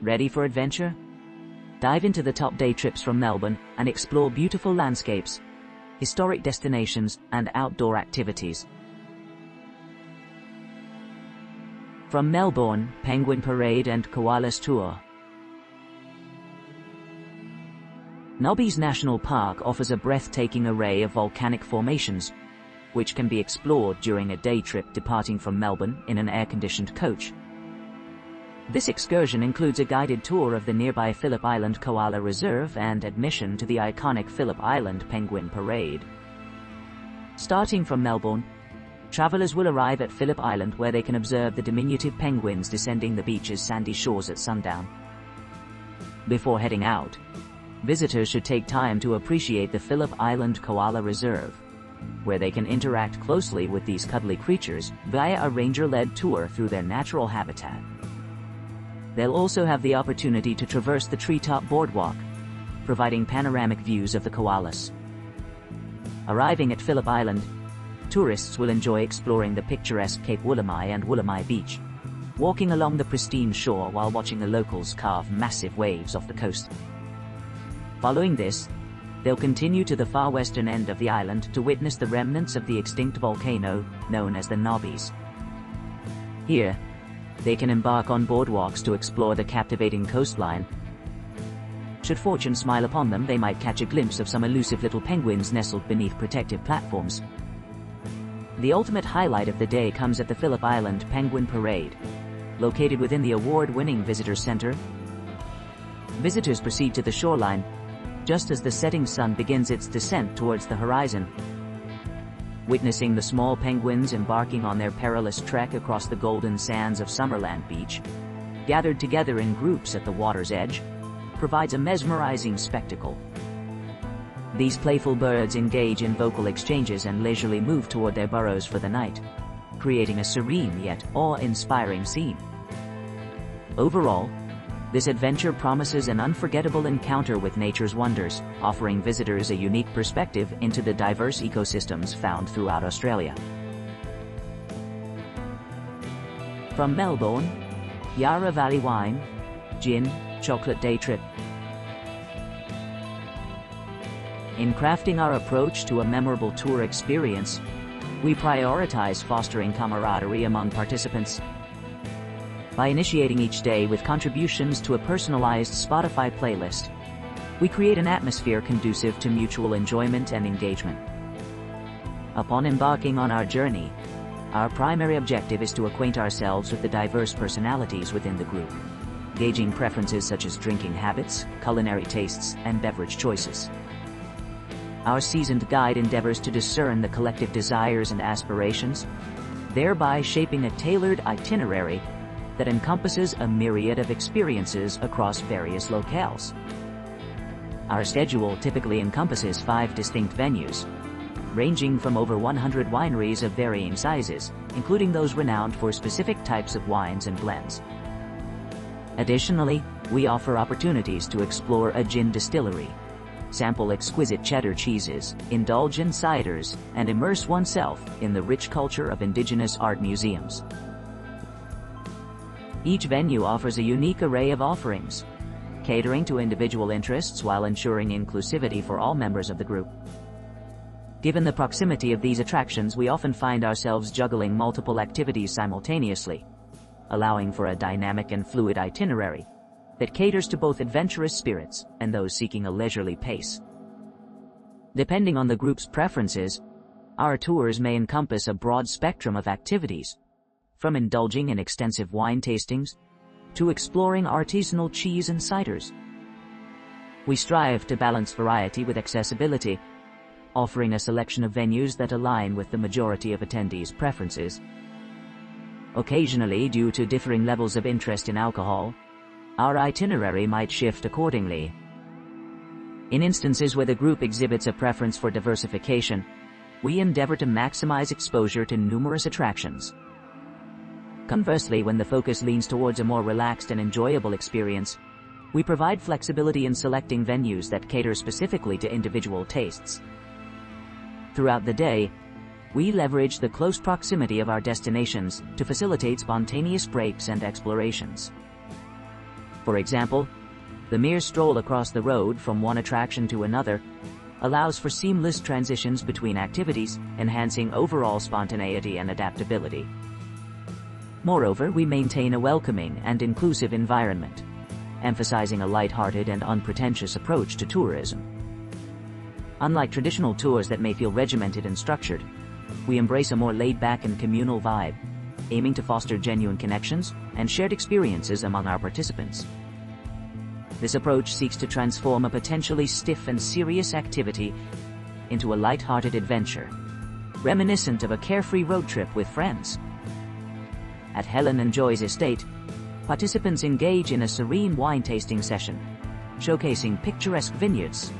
Ready for adventure? Dive into the top day trips from Melbourne and explore beautiful landscapes, historic destinations, and outdoor activities. From Melbourne, Penguin Parade and Koalas Tour. Nobby's National Park offers a breathtaking array of volcanic formations, which can be explored during a day trip departing from Melbourne in an air-conditioned coach. This excursion includes a guided tour of the nearby Phillip Island Koala Reserve and admission to the iconic Phillip Island Penguin Parade. Starting from Melbourne, travelers will arrive at Phillip Island where they can observe the diminutive penguins descending the beach's sandy shores at sundown. Before heading out, visitors should take time to appreciate the Phillip Island Koala Reserve, where they can interact closely with these cuddly creatures via a ranger-led tour through their natural habitat. They'll also have the opportunity to traverse the treetop boardwalk, providing panoramic views of the koalas. Arriving at Phillip Island, tourists will enjoy exploring the picturesque Cape Woolamai and Woolamai Beach, walking along the pristine shore while watching the locals carve massive waves off the coast. Following this, they'll continue to the far western end of the island to witness the remnants of the extinct volcano known as the Nobbies. Here, they can embark on boardwalks to explore the captivating coastline. Should fortune smile upon them, they might catch a glimpse of some elusive little penguins nestled beneath protective platforms. The ultimate highlight of the day comes at the Phillip Island Penguin Parade, located within the award-winning Visitor Center. Visitors proceed to the shoreline, just as the setting sun begins its descent towards the horizon. Witnessing the small penguins embarking on their perilous trek across the golden sands of Summerland Beach, gathered together in groups at the water's edge, provides a mesmerizing spectacle. These playful birds engage in vocal exchanges and leisurely move toward their burrows for the night, creating a serene yet awe-inspiring scene. Overall, this adventure promises an unforgettable encounter with nature's wonders, offering visitors a unique perspective into the diverse ecosystems found throughout Australia. From Melbourne, Yarra Valley Wine, Gin, Chocolate Day Trip. In crafting our approach to a memorable tour experience, we prioritize fostering camaraderie among participants. By initiating each day with contributions to a personalized Spotify playlist, we create an atmosphere conducive to mutual enjoyment and engagement. Upon embarking on our journey, our primary objective is to acquaint ourselves with the diverse personalities within the group, gauging preferences such as drinking habits, culinary tastes, and beverage choices. Our seasoned guide endeavors to discern the collective desires and aspirations, thereby shaping a tailored itinerary that encompasses a myriad of experiences across various locales. Our schedule typically encompasses 5 distinct venues, ranging from over 100 wineries of varying sizes, including those renowned for specific types of wines and blends. Additionally, we offer opportunities to explore a gin distillery, sample exquisite cheddar cheeses, indulge in ciders, and immerse oneself in the rich culture of indigenous art museums. Each venue offers a unique array of offerings, catering to individual interests while ensuring inclusivity for all members of the group. Given the proximity of these attractions, we often find ourselves juggling multiple activities simultaneously, allowing for a dynamic and fluid itinerary that caters to both adventurous spirits and those seeking a leisurely pace. Depending on the group's preferences, our tours may encompass a broad spectrum of activities, from indulging in extensive wine tastings to exploring artisanal cheese and ciders. We strive to balance variety with accessibility, offering a selection of venues that align with the majority of attendees' preferences. Occasionally, due to differing levels of interest in alcohol, our itinerary might shift accordingly. In instances where the group exhibits a preference for diversification, we endeavor to maximize exposure to numerous attractions. Conversely, when the focus leans towards a more relaxed and enjoyable experience, we provide flexibility in selecting venues that cater specifically to individual tastes. Throughout the day, we leverage the close proximity of our destinations to facilitate spontaneous breaks and explorations. For example, the mere stroll across the road from one attraction to another allows for seamless transitions between activities, enhancing overall spontaneity and adaptability. Moreover, we maintain a welcoming and inclusive environment, emphasizing a light-hearted and unpretentious approach to tourism. Unlike traditional tours that may feel regimented and structured, we embrace a more laid-back and communal vibe, aiming to foster genuine connections and shared experiences among our participants. This approach seeks to transform a potentially stiff and serious activity into a light-hearted adventure, reminiscent of a carefree road trip with friends. At Helen and Joy's estate, participants engage in a serene wine tasting session, showcasing picturesque vineyards.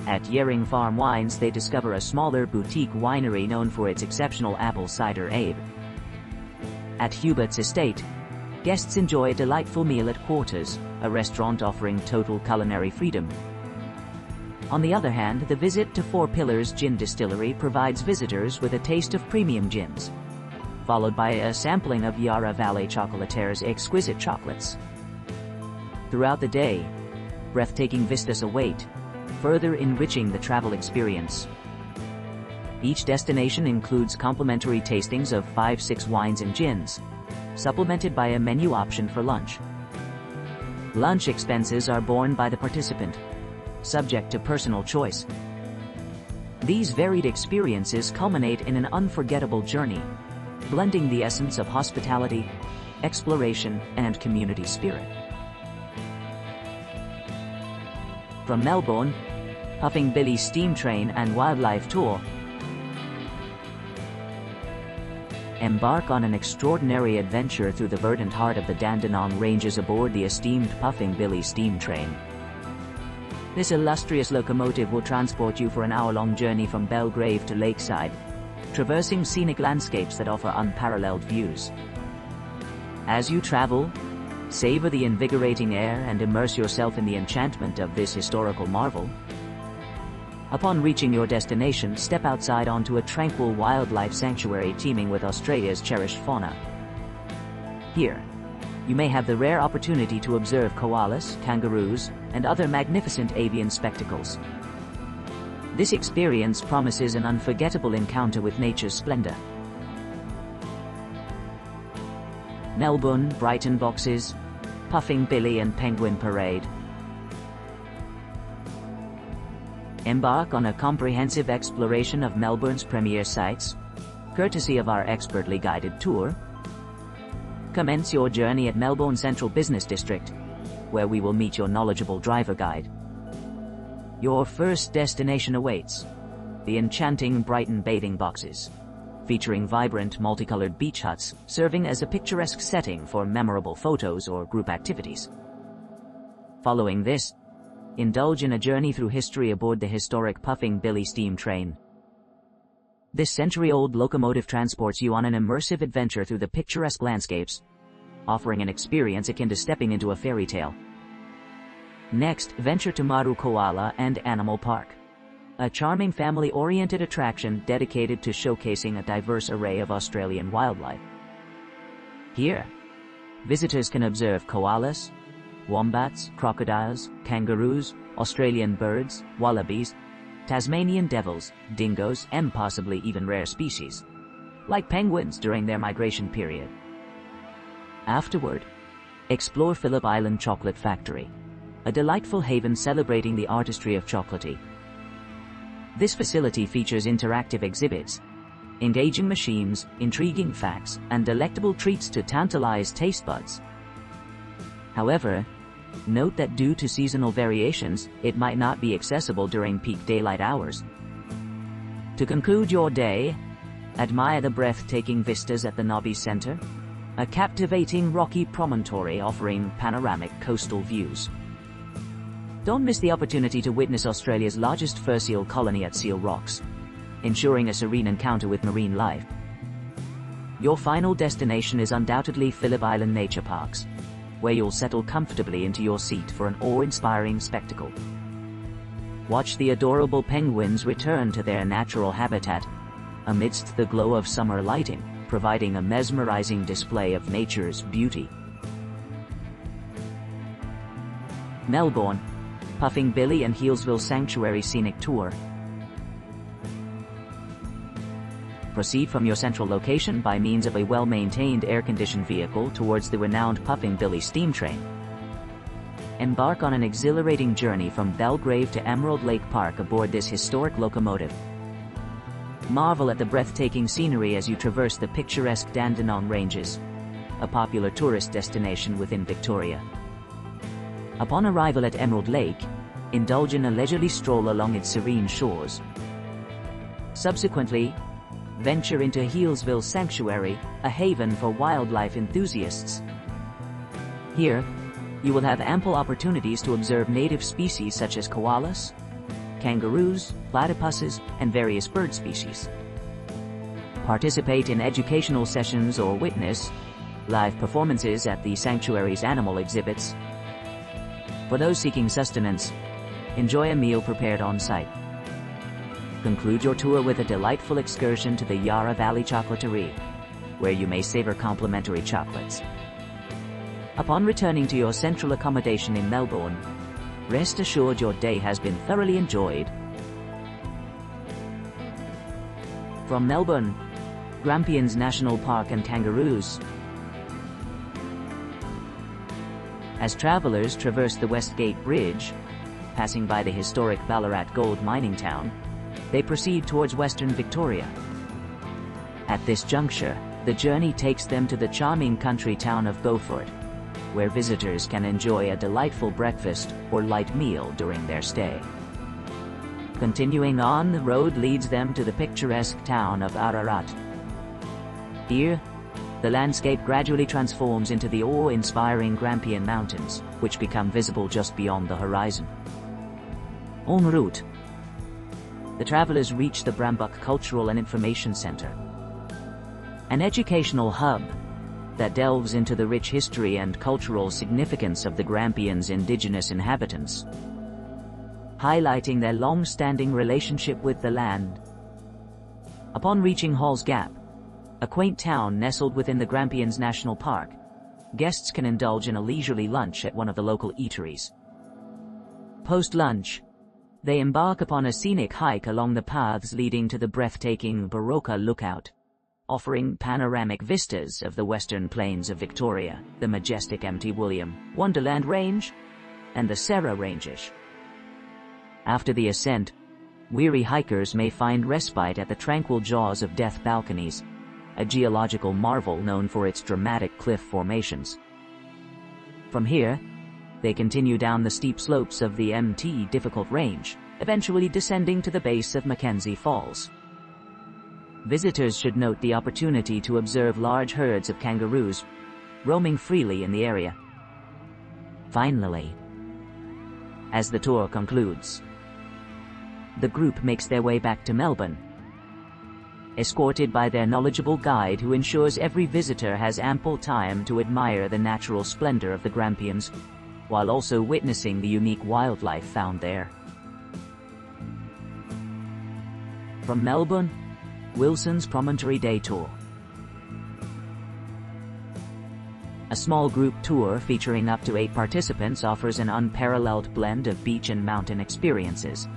At Yarra Farm Wines, they discover a smaller boutique winery known for its exceptional apple cider ale. At Hubert's estate, guests enjoy a delightful meal at Quarters, a restaurant offering total culinary freedom. On the other hand, the visit to Four Pillars Gin Distillery provides visitors with a taste of premium gins, followed by a sampling of Yarra Valley Chocolataire's exquisite chocolates. Throughout the day, breathtaking vistas await, further enriching the travel experience. Each destination includes complimentary tastings of 5-6 wines and gins, supplemented by a menu option for lunch. Lunch expenses are borne by the participant, subject to personal choice. These varied experiences culminate in an unforgettable journey, blending the essence of hospitality, exploration, and community spirit. From Melbourne, Puffing Billy Steam Train and Wildlife Tour. Embark on an extraordinary adventure through the verdant heart of the Dandenong Ranges aboard the esteemed Puffing Billy Steam Train. This illustrious locomotive will transport you for an hour-long journey from Belgrave to Lakeside, traversing scenic landscapes that offer unparalleled views. As you travel, savor the invigorating air and immerse yourself in the enchantment of this historical marvel. Upon reaching your destination, step outside onto a tranquil wildlife sanctuary teeming with Australia's cherished fauna. Here, you may have the rare opportunity to observe koalas, kangaroos, and other magnificent avian spectacles. This experience promises an unforgettable encounter with nature's splendor. Melbourne, Brighton boxes, Puffing Billy and Penguin Parade. Embark on a comprehensive exploration of Melbourne's premier sites, courtesy of our expertly guided tour. Commence your journey at Melbourne Central Business District, where we will meet your knowledgeable driver guide. Your first destination awaits, the enchanting Brighton bathing boxes, featuring vibrant multicolored beach huts serving as a picturesque setting for memorable photos or group activities. Following this, indulge in a journey through history aboard the historic Puffing Billy Steam Train. This century-old locomotive transports you on an immersive adventure through the picturesque landscapes, offering an experience akin to stepping into a fairy tale. Next, venture to Maru Koala and Animal Park, a charming family-oriented attraction dedicated to showcasing a diverse array of Australian wildlife. Here, visitors can observe koalas, wombats, crocodiles, kangaroos, Australian birds, wallabies, Tasmanian devils, dingoes, and possibly even rare species, like penguins during their migration period. Afterward, explore Phillip Island Chocolate Factory, a delightful haven celebrating the artistry of chocolatey. This facility features interactive exhibits, engaging machines, intriguing facts, and delectable treats to tantalize taste buds. However, note that due to seasonal variations, it might not be accessible during peak daylight hours. To conclude your day, admire the breathtaking vistas at the Nobby's Centre, a captivating rocky promontory offering panoramic coastal views. Don't miss the opportunity to witness Australia's largest fur seal colony at Seal Rocks, ensuring a serene encounter with marine life. Your final destination is undoubtedly Phillip Island Nature Parks, where you'll settle comfortably into your seat for an awe-inspiring spectacle. Watch the adorable penguins return to their natural habitat amidst the glow of summer lighting, providing a mesmerizing display of nature's beauty. Melbourne, Puffing Billy and Healesville Sanctuary Scenic Tour. Proceed from your central location by means of a well-maintained air-conditioned vehicle towards the renowned Puffing Billy steam train. Embark on an exhilarating journey from Belgrave to Emerald Lake Park aboard this historic locomotive. Marvel at the breathtaking scenery as you traverse the picturesque Dandenong Ranges, a popular tourist destination within Victoria. Upon arrival at Emerald Lake, indulge in a leisurely stroll along its serene shores. Subsequently, venture into Healesville Sanctuary, a haven for wildlife enthusiasts. Here, you will have ample opportunities to observe native species such as koalas, kangaroos, platypuses, and various bird species. Participate in educational sessions or witness live performances at the sanctuary's animal exhibits. For those seeking sustenance, enjoy a meal prepared on site. Conclude your tour with a delightful excursion to the Yarra Valley Chocolaterie, where you may savor complimentary chocolates. Upon returning to your central accommodation in Melbourne, rest assured your day has been thoroughly enjoyed. From Melbourne, Grampians National Park and Kangaroos. As travelers traverse the Westgate Bridge, passing by the historic Ballarat gold mining town, they proceed towards Western Victoria. At this juncture, the journey takes them to the charming country town of Beaufort, where visitors can enjoy a delightful breakfast or light meal during their stay. Continuing on, the road leads them to the picturesque town of Ararat. Here, the landscape gradually transforms into the awe-inspiring Grampian Mountains, which become visible just beyond the horizon. En route, the travelers reach the Brambuck Cultural and Information Centre, an educational hub that delves into the rich history and cultural significance of the Grampians' indigenous inhabitants, highlighting their long-standing relationship with the land. Upon reaching Hall's Gap, a quaint town nestled within the Grampians National Park, guests can indulge in a leisurely lunch at one of the local eateries. Post-lunch, they embark upon a scenic hike along the paths leading to the breathtaking Barocca Lookout, offering panoramic vistas of the western plains of Victoria, the majestic Mt. William, Wonderland Range, and the Serra Ranges. After the ascent, weary hikers may find respite at the tranquil jaws of Death Balconies, a geological marvel known for its dramatic cliff formations. From here, they continue down the steep slopes of the Mt. Difficult Range, eventually descending to the base of Mackenzie Falls. Visitors should note the opportunity to observe large herds of kangaroos roaming freely in the area. Finally, as the tour concludes, the group makes their way back to Melbourne, escorted by their knowledgeable guide who ensures every visitor has ample time to admire the natural splendor of the Grampians, while also witnessing the unique wildlife found there. From Melbourne, Wilson's Promontory Day Tour. A small group tour featuring up to 8 participants offers an unparalleled blend of beach and mountain experiences.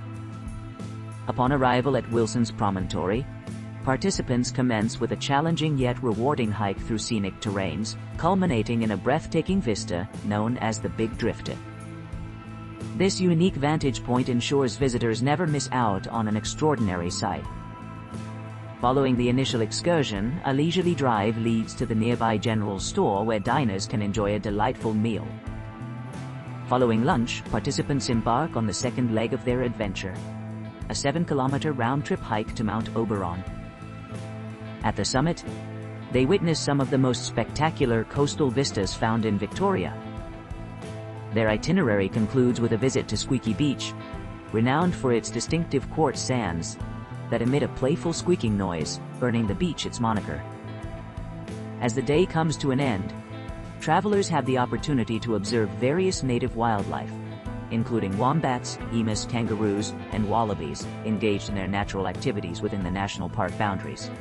Upon arrival at Wilson's Promontory, participants commence with a challenging yet rewarding hike through scenic terrains, culminating in a breathtaking vista known as the Big Drifter. This unique vantage point ensures visitors never miss out on an extraordinary sight. Following the initial excursion, a leisurely drive leads to the nearby general store where diners can enjoy a delightful meal. Following lunch, participants embark on the second leg of their adventure, a 7-kilometer round-trip hike to Mount Oberon. At the summit, they witness some of the most spectacular coastal vistas found in Victoria. Their itinerary concludes with a visit to Squeaky Beach, renowned for its distinctive quartz sands that emit a playful squeaking noise, earning the beach its moniker. As the day comes to an end, travelers have the opportunity to observe various native wildlife, including wombats, emus, kangaroos, and wallabies, engaged in their natural activities within the national park boundaries.